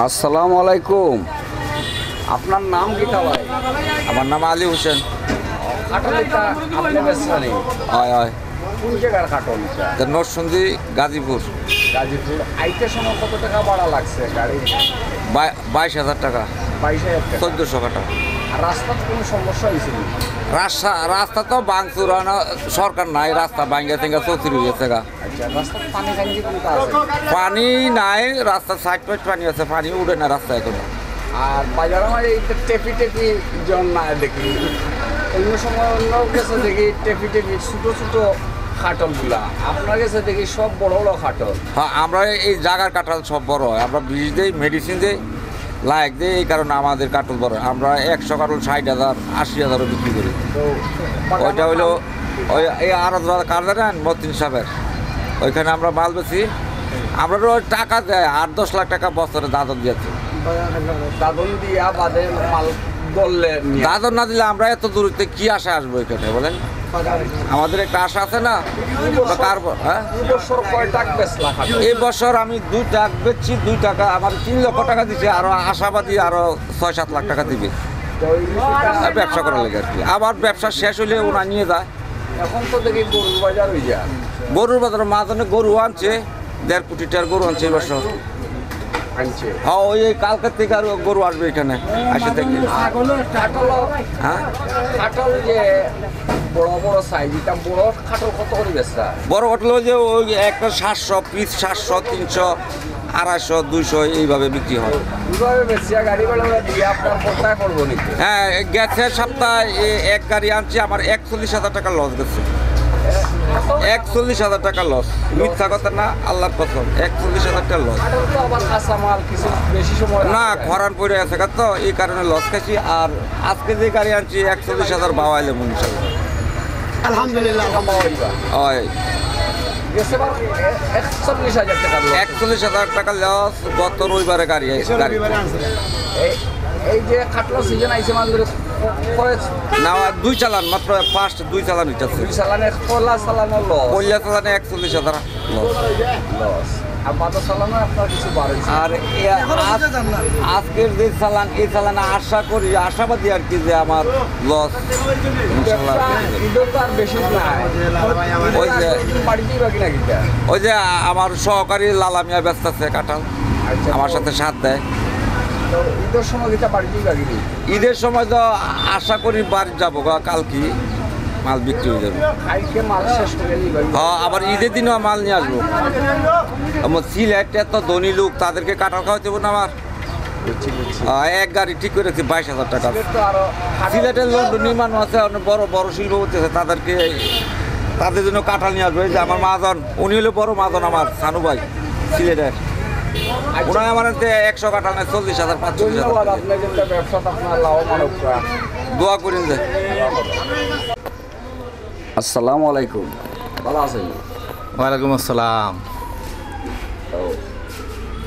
আসসালামু আলাইকুম। আপনার নাম কি ভাই? আমার নাম আলী হোসেন। খাটলিটা আপনি বেসরানি হয় হয় কোন জায়গার খাটলিটা? নরসিংদী গাজীপুর। গাজীপুর। আইতে সময় কত টাকা ভাড়া লাগছে গাড়ি? 22,000 টাকা, 22,000 টাকা। 1400 টাকা। আর রাস্তার কোনো সমস্যা হয়েছিল? রাস্তা তো ভাঙচুর হয় না, সরকার নাই, রাস্তা ভাঙ্গা থেকে চৌচির হয়ে গেছে গা। আচ্ছা, রাস্তার পানি টাঙ্গি কোনটা আছে? পানি নাই, রাস্তার সাইড পাইড পানি আছে, পানি উঠে না রাস্তা এখন। আর বাজারে মাঝে টেপি জন না দেখি, অন্য সময় অন্য গেছে দেখি টেপি ছোটো ছোটো খাটলগুলা, আপনার কাছে দেখি সব বড় বড় খাটল। হ্যাঁ, আমরা এই জায়গার কাঁঠাল সব বড় হয়, আমরা বীজ দিই, মেডিসিন দিই, লাইক দিই, এই কারণে আমাদের কাঁঠাল বড় হয়। আমরা 100 কাঁঠাল 60,000 80,000 বিক্রি করি। তো ওইটা হইলো ওই এই আরো কার জানেন মতিন সাহেবের, ওইখানে আমরা মাল বেছি। আমরা ওই টাকা দেয় 8-10 লাখ টাকা বছরে দাদন দিয়েছে। দাদন দিয়া বাদে মাল বললে দাদন না দিলে আমরা এত দূরতে কি আশা আসবো এখানে বলেন? আমাদের একটা আশা আছে না? কার হ্যাঁ, বছর কয় টাকা বেচলা খাটল? এই বছর আমি 2 টাকা বেচছি, 2 টাকা আমার 3 লক্ষ টাকা দিচ্ছে, আরো আশাবাদী আরো 6-7 লাখ টাকা দিবে ব্যবসা করার লেগে আর কি। আবার ব্যবসা শেষ হইলে ওরা নিয়ে যায়। এখন তো দেখি গরুর বাজার হয়ে যায়। গরুর বাজারে মাঝখানে গরু আনছে, 1.5 কোটি টাকার গরু আনছে এই বছর। আনছে। হ্যাঁ, ওই কালকের থেকে আর গরু আসবে এখানে আসে থেকে। খাটল, হ্যাঁ, খাটল যে বড় বড় সাইজ, এটা বড় খাটল কত করে বেচা? বড় হোটেল যে ওই একটা 700 পিস, 700, 300, 250, 200 এইভাবে বিক্রি হয়। দুভাবে বেচিয়া গাড়ি ভাড়া দিয়ে আপনার কোথায় করবো নাকি? হ্যাঁ, গেছে সপ্তাহে এক গাড়ি আনছি, আমার 41,000 টাকা লস গেছে। 41,000 টাকা লস, মিথ্যা কথা না, আল্লাহর কসম, 41,000 টাকা লস। খাটল তো আবার কাঁচা মাল কিছু বেশি সময় না, খরান পড়ে আছে তো, এই কারণে লস খাইছি। আর আজকে যে গাড়ি আনছি 41,000 বাওয়াইলে মনসাল। আলহামদুলিল্লাহ। ওই গেছে বার 41,000 টাকা loss। 41,000 টাকা লস গত রবিবারে গাড়ি এই যে খাটলো সিজন আইছে মাঝে না, 2 চালান মাত্র, ফার্স্ট 2 চালান হইতেছে। দুই চালানে কলা চালানো লস, পয়লা চালানে 41,000 লস। লস। আর বাতা চালানো আপনার কিছু বাড়ছে। আর আজকের যে চালান, এই চালানে আশা করি, আশাবাদী আর কি, যে আমার লস ইনশাল্লাহ। ঈদও তো আর বেশি নাই, ওই যে বাড়িতেই বাকি নাকি? ওই যে আমার সহকারী লালা মিয়া ব্যস্ত আছে কাঁঠাল, আমার সাথে সাথ দেয়। তো ঈদের সময় এটা বাড়িতেই বাকি নেই। ঈদের সময় তো আশা করি বাড়ি যাবো কালকে, মাল বিক্রি হয়ে যাবে। কালকে মাল শেষ করে নিই। হ্যাঁ, আবার ঈদের দিনও মাল নিয়ে আসবো। আমার সিলেট এত ধনী লোক, তাদেরকে কাঁঠাল খাওয়াতে হবে না আমার। এক গাড়ি ঠিক করেছি 22,000 টাকা। সিলেটের লন্ডনী মানুষ আছে, অনেক বড় বড় শিল্পপতি আছে, তাদের জন্য কাঁঠাল নিয়ে আসবে। এই যে আমার মাজন, উনি হলো বড় মাজন আমার সানু ভাই সিলেটের, ওনার আমার 100 কাঁঠাল নেয় 40,000, 45,000। আপনার যেটা ব্যবসাটা আপনার লাভবান হোক। দোয়া করেন যে। আসসালামু আলাইকুম, ভালো আছেন? ওয়ালাইকুম আসসালাম।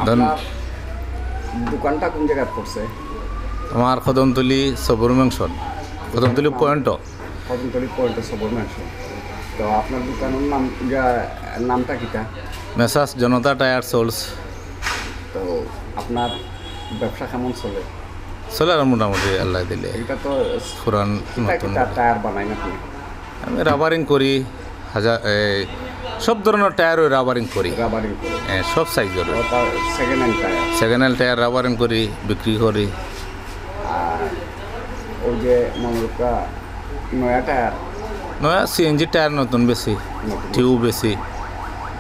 আপনার দোকানটা কোন জায়গায় পড়ছে? আমার কদমতলি সবর মেনশন, কদমতলি পয়েন্ট। কদমতলি পয়েন্টে সবর মেনশন। তো আপনার দোকানের নামটা কিটা? মেসাজ জনতা টায়ার সোলস। তো আপনার ব্যবসা কেমন চলে? চলে আর মোটামুটি আল্লাহ দিলে। এটা তো পুরান কিটা নতুন কিটা টায়ার বানাই নাকি? আমি রাবারিং করি, সব ধরনের টায়ারও রাবারিং করি, রাবারিং করে? সব সাইজের। Second hand tyre? Second hand tyre rubbering করি, বিক্রি করি। আর ওই যে মনোরকা নয়া টায়ার? নয়া সিএনজি টায়ার নতুন বেশি, টিউব বেশি,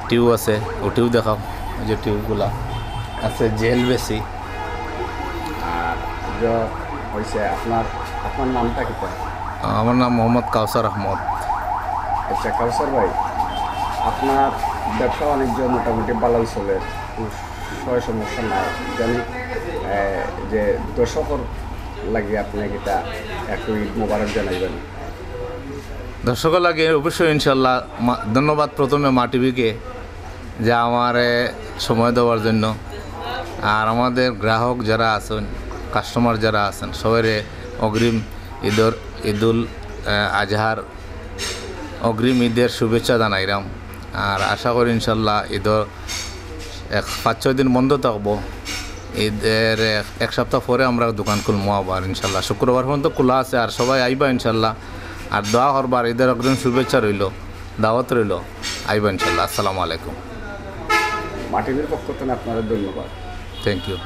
টিউব আছে, ও টিউব দেখাও, ওই যে টিউবগুলা আছে, জেল বেশি। আর হয়েছে আপনার নামটা কিটা? আমার নাম মোহাম্মদ কাউসার আহমদ। আচ্ছা কাউসার ভাই, আপনার ব্যবসা বাণিজ্য মোটামুটি ভালোই চলে, সয় সমস্যা নাই জানি। যে দর্শকর লাগে আপনি এটা একটু ঈদ মোবারক জানাইবেন। দর্শকের লাগে অবশ্যই ইনশাল্লাহ ধন্যবাদ প্রথমে মা টিভিকে, যে আমার সময় দেওয়ার জন্য। আর আমাদের গ্রাহক যারা আছেন, কাস্টমার যারা আছেন, সবাই অগ্রিম ঈদুল আজহার অগ্রিম ঈদের শুভেচ্ছা জানাইলাম। আর আশা করি ইনশাল্লাহ ঈদের 5-6 দিন বন্ধ থাকবো, ঈদের এক সপ্তাহ পরে আমরা দোকান খুলবো আবার ইনশাল্লাহ। শুক্রবার পর্যন্ত খোলা আছে, আর সবাই আইবা ইনশাল্লাহ। আর দোয়া করবার, ঈদের অগ্রিম শুভেচ্ছা রইল, দাওয়াত রইল, আইবা ইনশাল্লাহ। আসসালামু আলাইকুম। মাটিভির পক্ষ থেকে আপনাদের ধন্যবাদ। Thank you.